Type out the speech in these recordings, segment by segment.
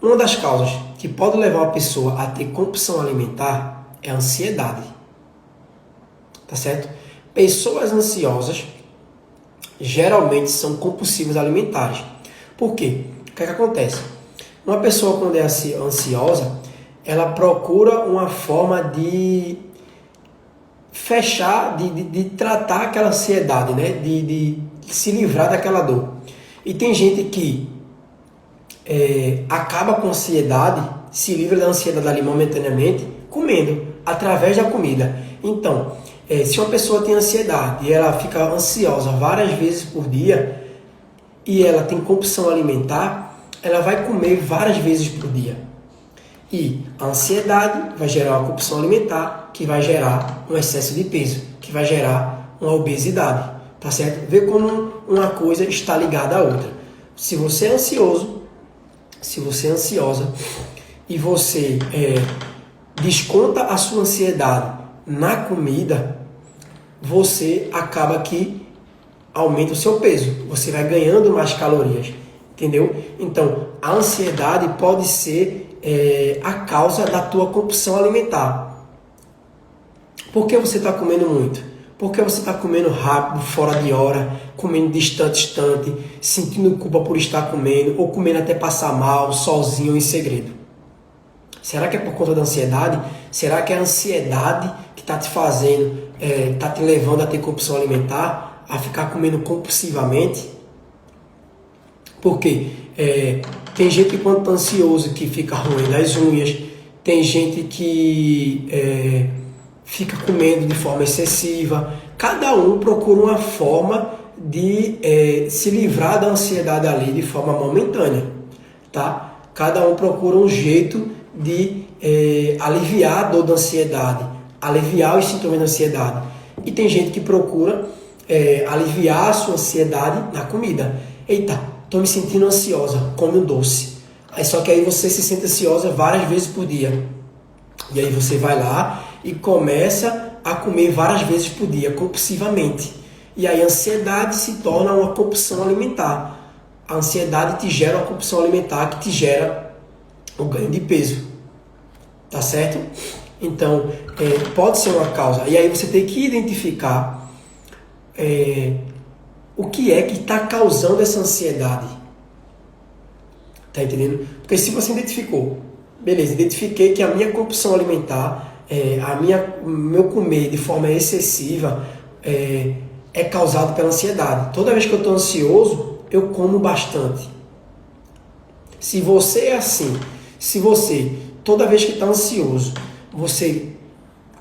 Uma das causas que pode levar uma pessoa a ter compulsão alimentar é a ansiedade. Tá certo? Pessoas ansiosas geralmente são compulsivas alimentares. Por quê? O que acontece? Uma pessoa, quando é ansiosa, ela procura uma forma de fechar, de tratar aquela ansiedade, né? De se livrar daquela dor. E tem gente que acaba com a ansiedade, se livra da ansiedade ali momentaneamente, comendo, através da comida. Então, se uma pessoa tem ansiedade e ela fica ansiosa várias vezes por dia e ela tem compulsão alimentar, ela vai comer várias vezes por dia. E a ansiedade vai gerar uma compulsão alimentar, que vai gerar um excesso de peso, que vai gerar uma obesidade. Tá certo? Vê como uma coisa está ligada à outra. Se você é ansioso, se você é ansiosa e você desconta a sua ansiedade na comida, você acaba que aumenta o seu peso. Você vai ganhando mais calorias. Entendeu? Então, a ansiedade pode ser a causa da tua compulsão alimentar. Por que você está comendo muito? Porque você está comendo rápido, fora de hora, comendo distante, sentindo culpa por estar comendo, ou comendo até passar mal, sozinho, em segredo. Será que é por conta da ansiedade? Será que é a ansiedade que está te fazendo, está te levando a ter compulsão alimentar, a ficar comendo compulsivamente? Porque tem gente que quando está ansioso que fica roendo as unhas, tem gente que fica comendo de forma excessiva. Cada um procura uma forma de se livrar da ansiedade ali de forma momentânea, tá? Cada um procura um jeito de aliviar a dor da ansiedade, aliviar os sintomas da ansiedade. E tem gente que procura aliviar a sua ansiedade na comida. Eita, estou me sentindo ansiosa, come um doce. Só que aí você se sente ansiosa várias vezes por dia. E aí você vai lá e começa a comer várias vezes por dia, compulsivamente. E aí a ansiedade se torna uma compulsão alimentar. A ansiedade te gera uma compulsão alimentar que te gera o ganho de peso. Tá certo? Então, pode ser uma causa. E aí você tem que identificar o que é que está causando essa ansiedade. Tá entendendo? Porque se você identificou, beleza, identifiquei que a minha compulsão alimentar, meu comer de forma excessiva é causado pela ansiedade. Toda vez que eu estou ansioso, eu como bastante. Se você é assim, se você, toda vez que está ansioso, você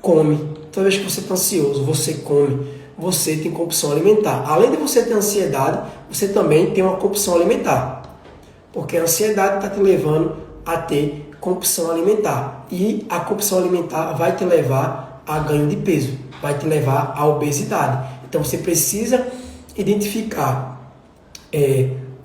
come, toda vez que você está ansioso, você come, você tem compulsão alimentar. Além de você ter ansiedade, você também tem uma compulsão alimentar. Porque a ansiedade está te levando a ter compulsão alimentar. E a compulsão alimentar vai te levar a ganho de peso, vai te levar à obesidade. Então você precisa identificar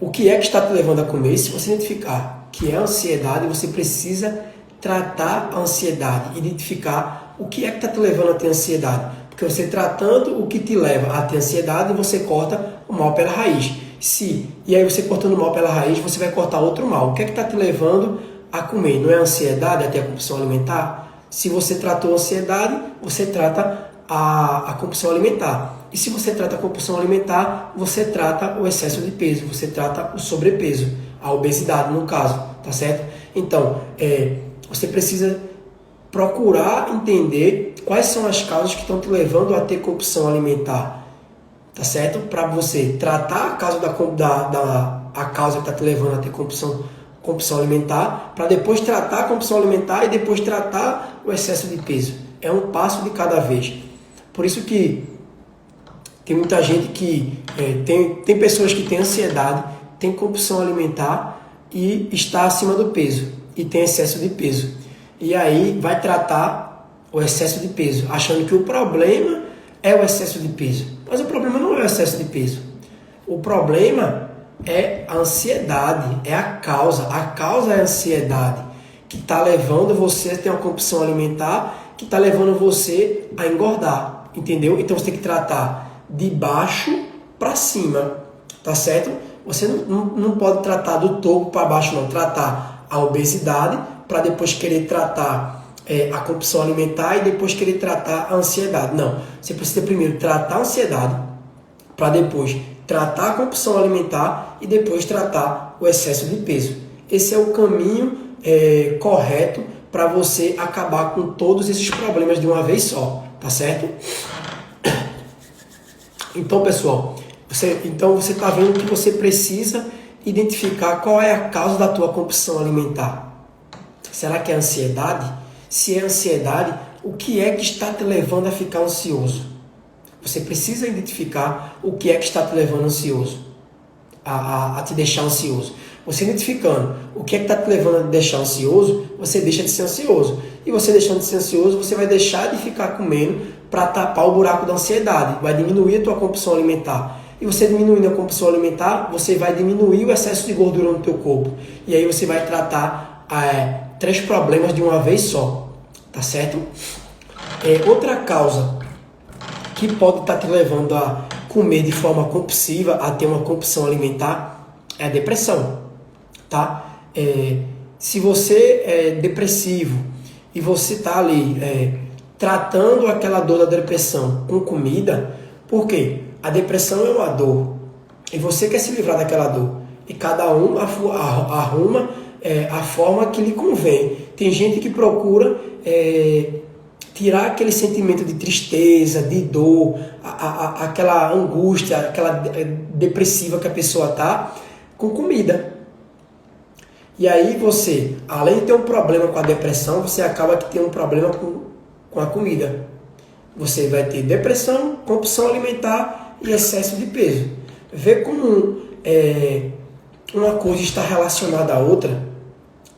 o que é que está te levando a comer. Se você identificar que é a ansiedade, você precisa tratar a ansiedade, identificar o que é que está te levando a ter ansiedade. Porque você tratando o que te leva a ter ansiedade, você corta o mal pela raiz. E aí você cortando o mal pela raiz, você vai cortar outro mal. O que é que está te levando a comer? Não é a ansiedade, é ter a compulsão alimentar? Se você tratou a ansiedade, você trata a compulsão alimentar. E se você trata a compulsão alimentar, você trata o excesso de peso, você trata o sobrepeso, a obesidade no caso, tá certo? Então, você precisa procurar entender quais são as causas que estão te levando a ter compulsão alimentar, tá certo? Para você tratar a causa a causa que está te levando a ter compulsão alimentar, para depois tratar a compulsão alimentar e depois tratar o excesso de peso. É um passo de cada vez. Por isso que tem muita gente que tem pessoas que têm ansiedade, tem compulsão alimentar e está acima do peso e tem excesso de peso. E aí vai tratar o excesso de peso, achando que o problema é o excesso de peso. Mas o problema não é o excesso de peso. O problema é a ansiedade, é a causa. A causa é a ansiedade, que está levando você a ter uma compulsão alimentar, que está levando você a engordar, entendeu? Então você tem que tratar de baixo para cima, tá certo? Você não pode tratar do topo para baixo, não. Tratar a obesidade para depois querer tratar a compulsão alimentar e depois querer tratar a ansiedade. Não, você precisa primeiro tratar a ansiedade para depois tratar a compulsão alimentar e depois tratar o excesso de peso. Esse é o caminho correto para você acabar com todos esses problemas de uma vez só, tá certo? Então, pessoal, você está vendo que você precisa identificar qual é a causa da tua compulsão alimentar. Será que é ansiedade? Se é ansiedade, o que é que está te levando a ficar ansioso? Você precisa identificar o que é que está te levando ansioso, a te deixar ansioso. Você identificando o que é que está te levando a te deixar ansioso, você deixa de ser ansioso. E você deixando de ser ansioso, você vai deixar de ficar comendo para tapar o buraco da ansiedade. Vai diminuir a tua compulsão alimentar. E você diminuindo a compulsão alimentar, você vai diminuir o excesso de gordura no teu corpo. E aí você vai tratar 3 problemas de uma vez só. Tá certo? Outra causa que pode estar te levando a comer de forma compulsiva, a ter uma compulsão alimentar, é a depressão. Tá? Se você é depressivo e você está ali tratando aquela dor da depressão com comida, por quê? A depressão é uma dor e você quer se livrar daquela dor. E cada um arruma a forma que lhe convém. Tem gente que procura tirar aquele sentimento de tristeza, de dor, aquela angústia, aquela depressiva que a pessoa está com comida. E aí você, além de ter um problema com a depressão, você acaba que tem um problema com a comida. Você vai ter depressão, compulsão alimentar e excesso de peso. Vê como uma coisa está relacionada à outra.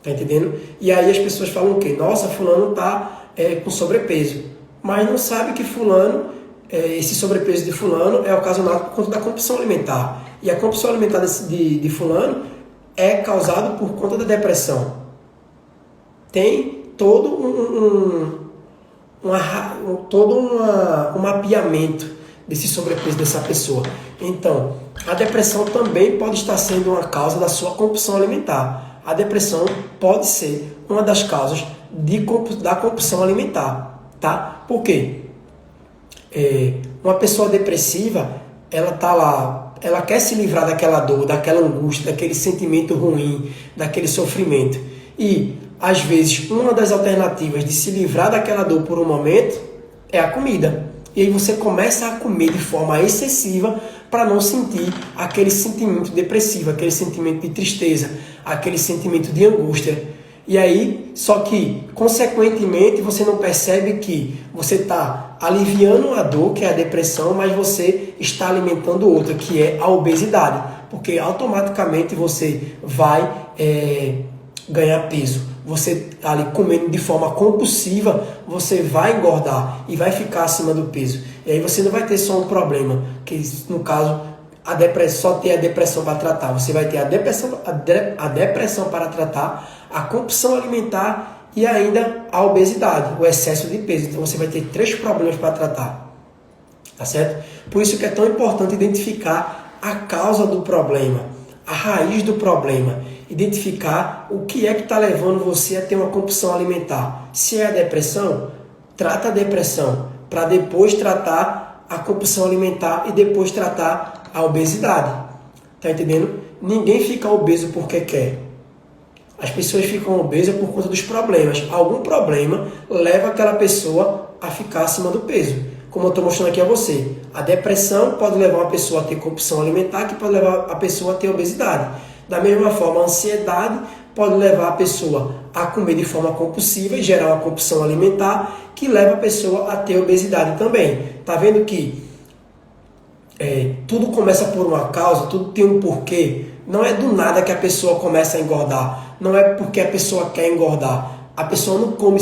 Tá entendendo? E aí as pessoas falam o quê? Nossa, fulano está com sobrepeso. Mas não sabe que fulano, esse sobrepeso de fulano é ocasionado por conta da compulsão alimentar. E a compulsão alimentar de fulano é causado por conta da depressão. Tem todo um mapeamento desse sobrepeso dessa pessoa. Então, a depressão também pode estar sendo uma causa da sua compulsão alimentar. A depressão pode ser uma das causas da compulsão alimentar. Tá? Por quê? Uma pessoa depressiva, ela tá lá, ela quer se livrar daquela dor, daquela angústia, daquele sentimento ruim, daquele sofrimento. E, às vezes, uma das alternativas de se livrar daquela dor por um momento é a comida. E aí você começa a comer de forma excessiva para não sentir aquele sentimento depressivo, aquele sentimento de tristeza, aquele sentimento de angústia. E aí, só que, consequentemente, você não percebe que você está aliviando a dor, que é a depressão, mas você está alimentando outra, que é a obesidade. Porque automaticamente você vai ganhar peso. Você ali comendo de forma compulsiva, você vai engordar e vai ficar acima do peso. E aí você não vai ter só um problema, que no caso, só ter a depressão para tratar. Você vai ter a depressão para tratar, a compulsão alimentar e ainda a obesidade, o excesso de peso. Então você vai ter 3 problemas para tratar. Tá certo? Por isso que é tão importante identificar a causa do problema, a raiz do problema. Identificar o que é que está levando você a ter uma compulsão alimentar. Se é a depressão, trata a depressão, para depois tratar a compulsão alimentar e depois tratar a obesidade. Tá entendendo? Ninguém fica obeso porque quer. As pessoas ficam obesas por conta dos problemas. Algum problema leva aquela pessoa a ficar acima do peso. Como eu estou mostrando aqui a você. A depressão pode levar uma pessoa a ter compulsão alimentar, que pode levar a pessoa a ter obesidade. Da mesma forma, a ansiedade pode levar a pessoa a comer de forma compulsiva e gerar uma compulsão alimentar, que leva a pessoa a ter obesidade também. Tá vendo que tudo começa por uma causa, tudo tem um porquê. Não é do nada que a pessoa começa a engordar. Não é porque a pessoa quer engordar. A pessoa não come,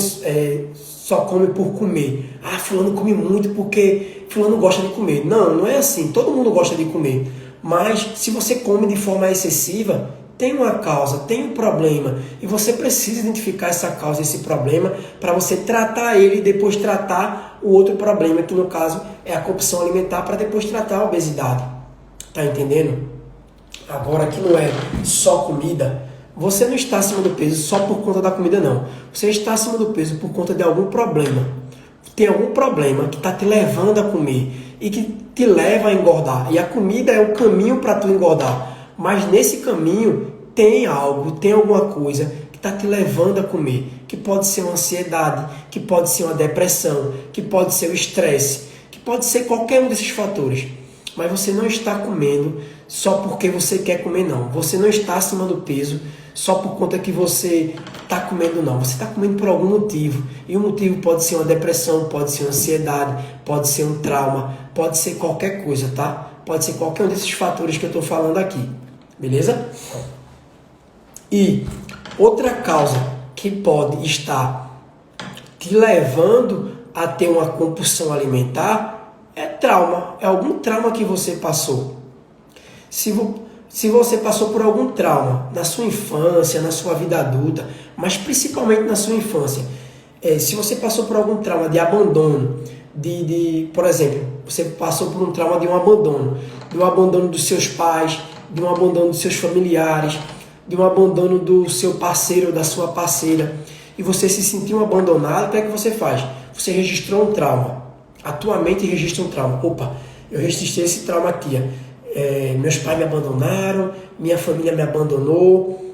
só come por comer. Ah, fulano come muito porque fulano gosta de comer. Não, não é assim. Todo mundo gosta de comer. Mas se você come de forma excessiva, tem uma causa, tem um problema. E você precisa identificar essa causa, esse problema, para você tratar ele e depois tratar o outro problema, que no caso é a compulsão alimentar, para depois tratar a obesidade. Tá entendendo? Agora que não é só comida, você não está acima do peso só por conta da comida, não. Você está acima do peso por conta de algum problema. Tem algum problema que está te levando a comer e que te leva a engordar. E a comida é o caminho para tu engordar. Mas nesse caminho tem algo, tem alguma coisa que está te levando a comer. Que pode ser uma ansiedade, que pode ser uma depressão, que pode ser o estresse, que pode ser qualquer um desses fatores. Mas você não está comendo só porque você quer comer, não. Você não está acima do peso só por conta que você está comendo, não. Você está comendo por algum motivo. E o motivo pode ser uma depressão, pode ser uma ansiedade, pode ser um trauma, pode ser qualquer coisa, tá? Pode ser qualquer um desses fatores que eu estou falando aqui. Beleza? E outra causa que pode estar te levando a ter uma compulsão alimentar é trauma. É algum trauma que você passou. Se você passou por algum trauma na sua infância, na sua vida adulta, mas principalmente na sua infância, se você passou por algum trauma de abandono, por exemplo, você passou por um trauma de um abandono dos seus pais, de um abandono dos seus familiares, de um abandono do seu parceiro ou da sua parceira, e você se sentiu abandonado, o que é que você faz? Você registrou um trauma. A tua mente registra um trauma. Opa, eu registrei esse trauma aqui. Meus pais me abandonaram, minha família me abandonou.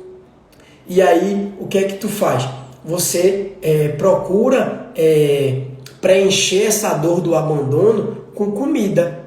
E aí, o que é que tu faz? Você procura preencher essa dor do abandono com comida.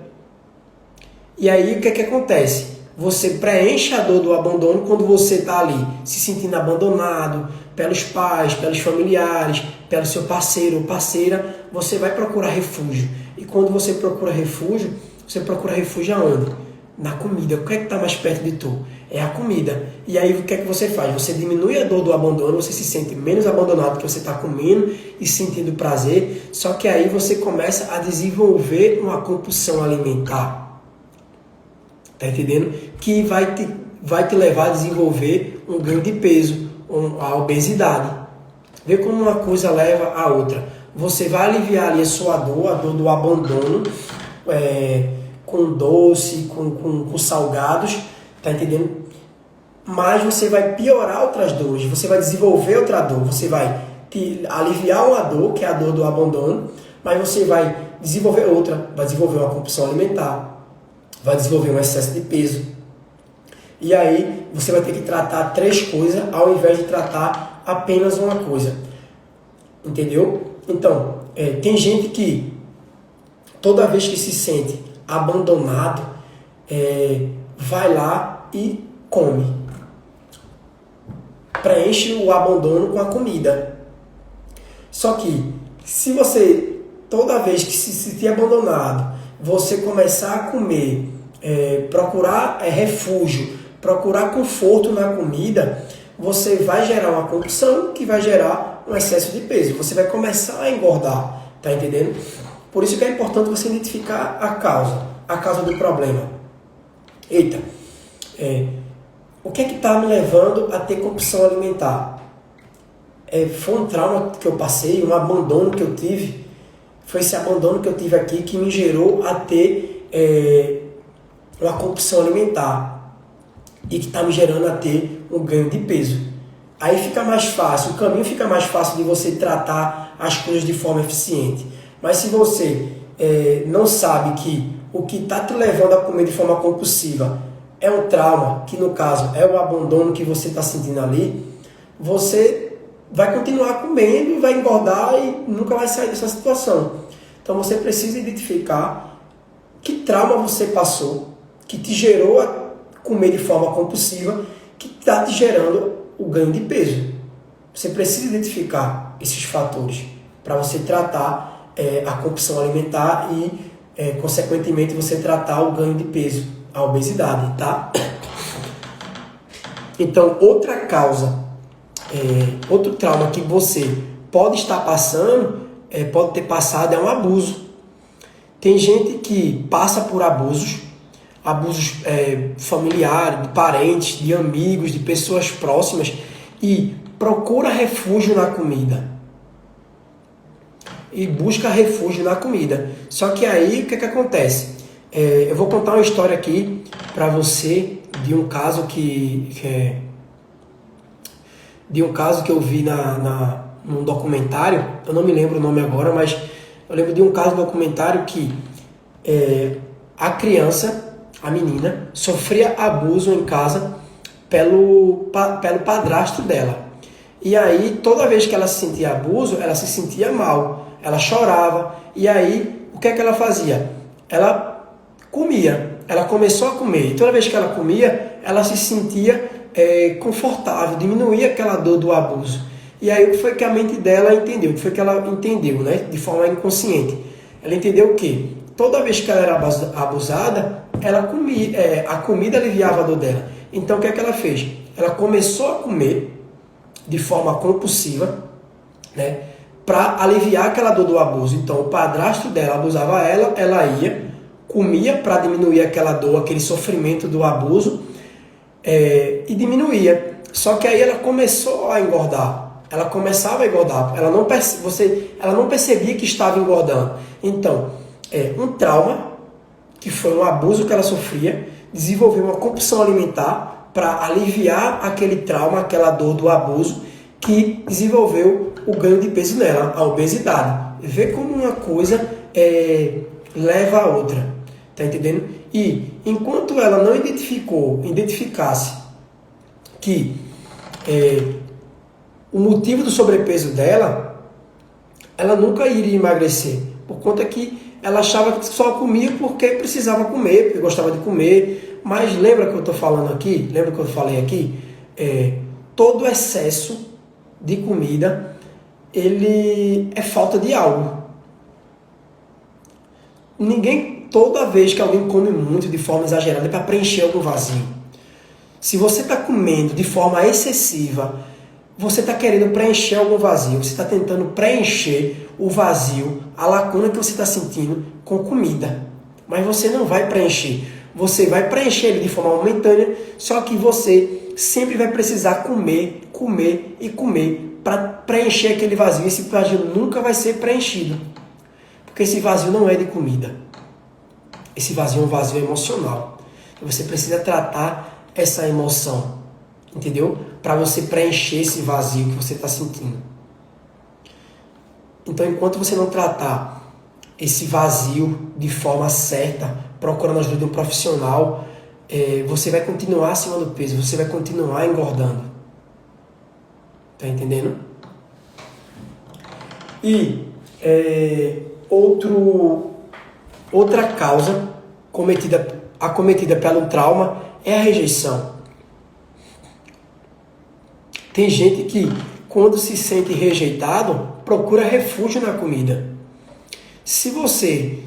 E aí, o que é que acontece? Você preenche a dor do abandono quando você está ali se sentindo abandonado pelos pais, pelos familiares, pelo seu parceiro ou parceira. Você vai procurar refúgio. E quando você procura refúgio aonde? Na comida. O que é que está mais perto de tu? É a comida. E aí o que é que você faz? Você diminui a dor do abandono, você se sente menos abandonado porque você está comendo e sentindo prazer, só que aí você começa a desenvolver uma compulsão alimentar. Tá entendendo? Que vai te levar a desenvolver um ganho de peso, a obesidade. Vê como uma coisa leva a outra. Você vai aliviar ali a dor do abandono, com doce, com salgados, tá entendendo? Mas você vai piorar outras dores, você vai desenvolver outra dor, você vai aliviar uma dor, que é a dor do abandono, mas você vai desenvolver outra, vai desenvolver uma compulsão alimentar, vai desenvolver um excesso de peso. E aí você vai ter que tratar 3 coisas ao invés de tratar apenas uma coisa. Entendeu? Então, tem gente que toda vez que se sente abandonado, vai lá e come. Preenche o abandono com a comida. Só que, se você, toda vez que se sentir abandonado, você começar a comer, procurar refúgio, procurar conforto na comida, você vai gerar uma compulsão que vai gerar um excesso de peso. Você vai começar a engordar, tá entendendo? Por isso que é importante você identificar a causa do problema. Eita, o que é que está me levando a ter compulsão alimentar? Foi um trauma que eu passei, um abandono que eu tive. Foi esse abandono que eu tive aqui que me gerou a ter uma compulsão alimentar e que está me gerando a ter um ganho de peso. Aí fica mais fácil, o caminho fica mais fácil de você tratar as coisas de forma eficiente. Mas se você não sabe que o que está te levando a comer de forma compulsiva é um trauma, que no caso é o abandono que você está sentindo ali, você vai continuar comendo e vai engordar e nunca vai sair dessa situação. Então você precisa identificar que trauma você passou, que te gerou a comer de forma compulsiva, que está te gerando o ganho de peso. Você precisa identificar esses fatores para você tratar a compulsão alimentar e, consequentemente, você tratar o ganho de peso, a obesidade, tá? Então, outra causa, outro trauma que você pode estar passando, pode ter passado, é um abuso. Tem gente que passa por abusos familiares, de parentes, de amigos, de pessoas próximas e procura refúgio na comida. E busca refúgio na comida. Só que aí, o que acontece? Eu vou contar uma história aqui para você de um caso que de um caso que eu vi num documentário, eu não me lembro o nome agora, mas eu lembro de um caso do documentário que a criança, a menina, sofria abuso em casa pelo padrasto dela. E aí, toda vez que ela se sentia abuso, ela se sentia mal, ela chorava. E aí, o que é que ela fazia? Ela comia, ela começou a comer. E toda vez que ela comia, ela se sentia confortável, diminuía aquela dor do abuso. E aí, o que foi que a mente dela entendeu? O que foi que ela entendeu, né? De forma inconsciente? Ela entendeu o quê? Toda vez que ela era abusada, ela comia, a comida aliviava a dor dela. Então, o que é que ela fez? Ela começou a comer de forma compulsiva, né, para aliviar aquela dor do abuso. Então, o padrasto dela abusava ela, ela ia, comia para diminuir aquela dor, aquele sofrimento do abuso, e diminuía. Só que aí ela começou a engordar. Ela começava a engordar. Ela não percebia que estava engordando. Então, um trauma, que foi um abuso que ela sofria, desenvolveu uma compulsão alimentar para aliviar aquele trauma, aquela dor do abuso, que desenvolveu o ganho de peso nela, a obesidade. Vê como uma coisa leva a outra. Tá entendendo? E enquanto ela não identificasse que o motivo do sobrepeso dela, ela nunca iria emagrecer, por conta que ela achava que só comia porque precisava comer, porque gostava de comer. Mas lembra que eu estou falando aqui? Lembra que eu falei aqui? Todo excesso de comida, ele é falta de algo. Toda vez que alguém come muito de forma exagerada, é para preencher algum vazio. Se você está comendo de forma excessiva, você está querendo preencher algum vazio. Você está tentando preencher o vazio, a lacuna que você está sentindo com comida. Mas você não vai preencher. Você vai preencher ele de forma momentânea, só que você sempre vai precisar comer, comer e comer para preencher aquele vazio. Esse vazio nunca vai ser preenchido, porque esse vazio não é de comida. Esse vazio é um vazio emocional. Você precisa tratar essa emoção, entendeu? Para você preencher esse vazio que você está sentindo. Então, enquanto você não tratar esse vazio de forma certa, procurando a ajuda de um profissional, você vai continuar acima do peso, você vai continuar engordando. Tá entendendo? E outra causa acometida pelo trauma é a rejeição. Tem gente que, quando se sente rejeitado, procura refúgio na comida. Se você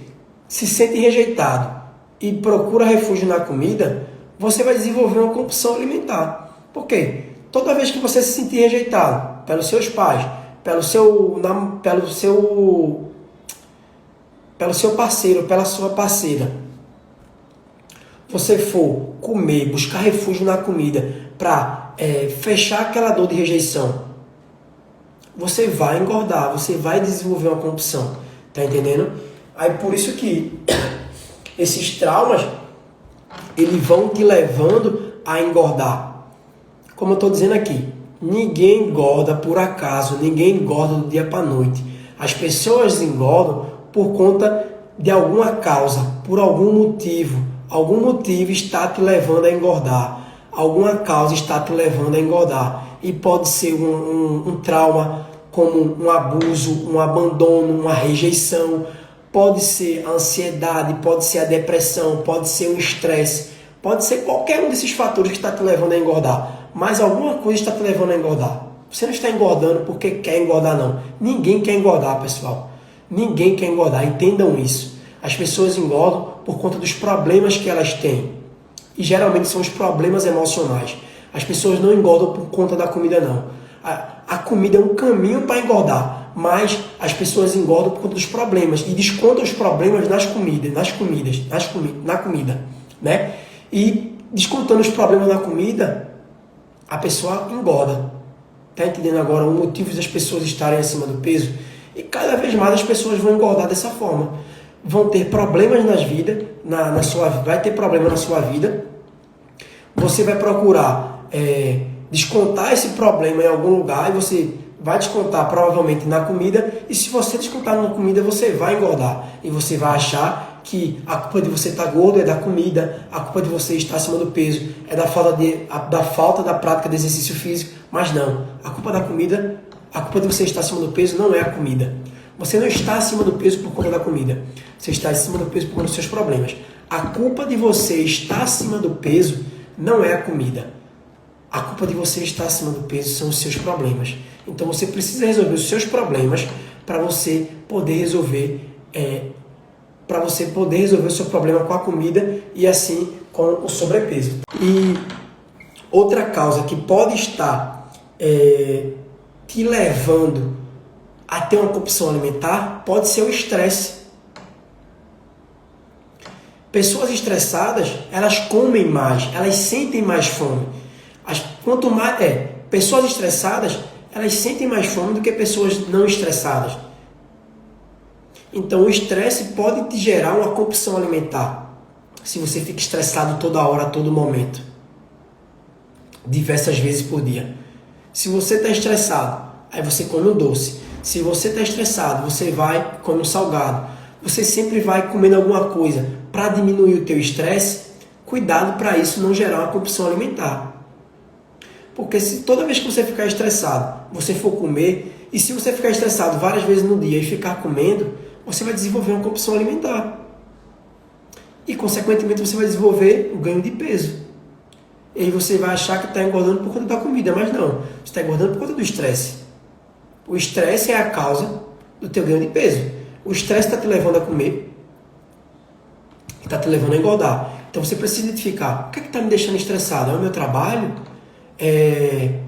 se sente rejeitado e procura refúgio na comida, você vai desenvolver uma compulsão alimentar. Por quê? Toda vez que você se sentir rejeitado pelos seus pais, pelo seu parceiro, pela sua parceira, você for comer, buscar refúgio na comida para fechar aquela dor de rejeição, você vai engordar, você vai desenvolver uma compulsão. Tá entendendo? Aí por isso que esses traumas, eles vão te levando a engordar. Como eu estou dizendo aqui, ninguém engorda por acaso, ninguém engorda do dia para a noite. As pessoas engordam por conta de alguma causa, por algum motivo. Algum motivo está te levando a engordar. Alguma causa está te levando a engordar. E pode ser um trauma, como um abuso, um abandono, uma rejeição. Pode ser a ansiedade, pode ser a depressão, pode ser um estresse. Pode ser qualquer um desses fatores que está te levando a engordar. Mas alguma coisa está te levando a engordar. Você não está engordando porque quer engordar, não. Ninguém quer engordar, pessoal. Ninguém quer engordar, entendam isso. As pessoas engordam por conta dos problemas que elas têm. E geralmente são os problemas emocionais. As pessoas não engordam por conta da comida, não. A comida é um caminho para engordar, mas as pessoas engordam por conta dos problemas e descontam os problemas na comida, né? E descontando os problemas na comida, a pessoa engorda. Tá entendendo agora o motivo das pessoas estarem acima do peso? E cada vez mais as pessoas vão engordar dessa forma. Vão ter problemas vai ter problema na sua vida. Você vai procurar descontar esse problema em algum lugar e você vai descontar provavelmente na comida, e se você descontar na comida, você vai engordar e você vai achar que a culpa de você estar gordo é da comida, a culpa de você estar acima do peso é da falta da prática de exercício físico, mas não, a culpa da comida, a culpa de você estar acima do peso não é a comida. Você não está acima do peso por conta da comida, você está acima do peso por conta dos seus problemas. A culpa de você estar acima do peso não é a comida. A culpa de você estar acima do peso são os seus problemas. Então você precisa resolver os seus problemas para você poder resolver o seu problema com a comida e assim com o sobrepeso. E outra causa que pode estar te levando a ter uma compulsão alimentar pode ser o estresse. Pessoas estressadas, elas comem mais, elas sentem mais fome. Pessoas estressadas, elas sentem mais fome do que pessoas não estressadas. Então o estresse pode te gerar uma compulsão alimentar. Se você fica estressado toda hora, a todo momento. Diversas vezes por dia. Se você está estressado, aí você come um doce. Se você está estressado, você vai e come um salgado. Você sempre vai comendo alguma coisa para diminuir o teu estresse. Cuidado para isso não gerar uma compulsão alimentar. Porque se toda vez que você ficar estressado, você for comer, e se você ficar estressado várias vezes no dia e ficar comendo, você vai desenvolver uma compulsão alimentar. E, consequentemente, você vai desenvolver um ganho de peso. E aí você vai achar que está engordando por conta da comida, mas não. Você está engordando por conta do estresse. O estresse é a causa do teu ganho de peso. O estresse está te levando a comer, está te levando a engordar. Então você precisa identificar o que está me deixando estressado. É o meu trabalho? É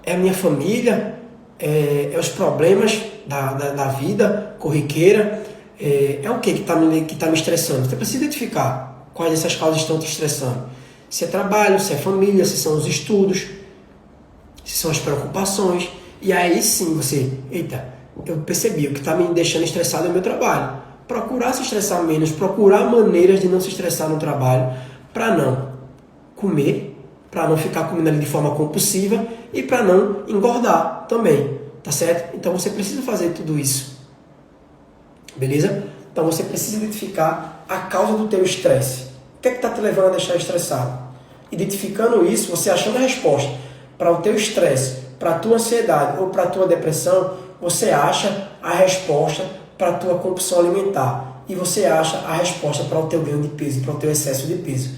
a minha família? É os problemas da vida corriqueira? É o que está me estressando? Você precisa identificar quais dessas causas estão te estressando. Se é trabalho, se é família, se são os estudos, se são as preocupações. E aí sim você, eu percebi, o que está me deixando estressado é o meu trabalho. Procurar se estressar menos, procurar maneiras de não se estressar no trabalho, para não comer, para não ficar comendo ali de forma compulsiva e para não engordar também, tá certo? Então você precisa fazer tudo isso, beleza? Então você precisa identificar a causa do teu estresse. O que é que está te levando a deixar estressado? Identificando isso, você achando a resposta para o teu estresse, para a tua ansiedade ou para a tua depressão, você acha a resposta para a tua compulsão alimentar. E você acha a resposta para o teu ganho de peso, para o teu excesso de peso.